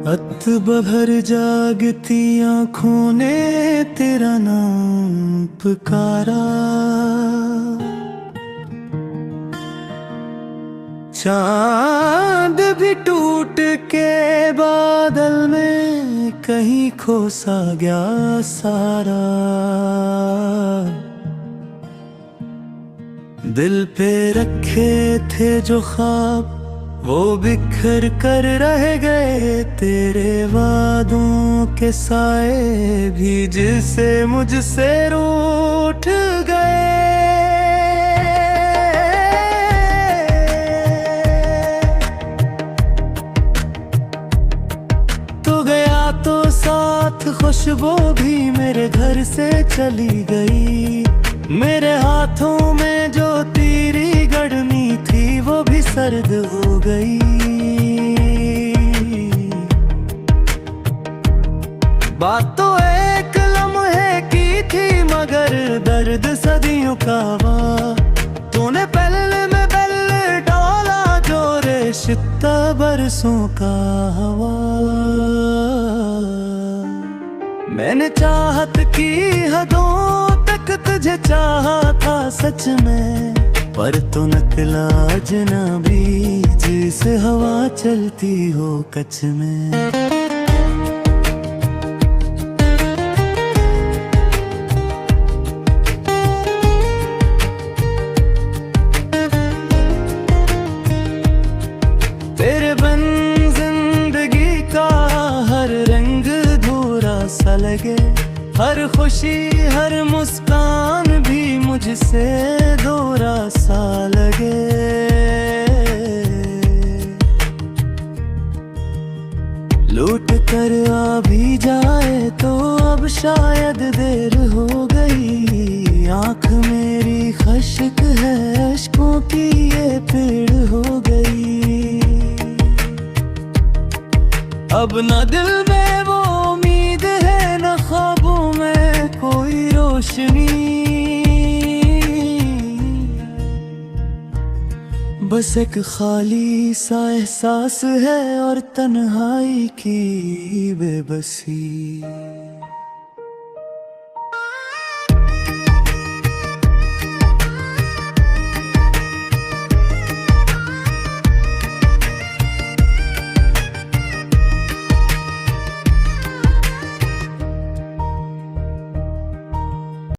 अत बभर जागती आँखों ने तेरा नाम पुकारा, चांद भी टूट के बादल में कहीं खो सा गया सारा। दिल पे रखे थे जो ख्वाब वो बिखर कर रह गए, तेरे वादों के साए भी जिसे मुझसे रूठ गए। तो गया तो साथ खुशबू भी मेरे घर से चली गई, मेरे हाथों में जो तेरी गढ़नी थी वो भी सर्द हो गई। बात तो एक लम्हे की थी मगर दर्द सदियों का हुआ, तूने पहले में पहले डाला जो रिश्ता बरसों का हवा। मैंने चाहत की हदों तक तुझे चाहा था सच में, पर तो नकला अजनबी जैसे हवा चलती हो कच्छ में। तेरे बिन जिंदगी का हर रंग धूरा सा लगे, हर खुशी हर मुस्कान भी मुझसे दूरा सा लगे। लूट कर आ भी जाए तो अब शायद देर हो गई, आँख मेरी खश्क है अश्कों की ये पेड़ हो गई। अब न दिल में वो उम्मीद है न ख्वाबों में कोई रोशनी, बस एक खाली सा एहसास है और तन्हाई की बेबसी।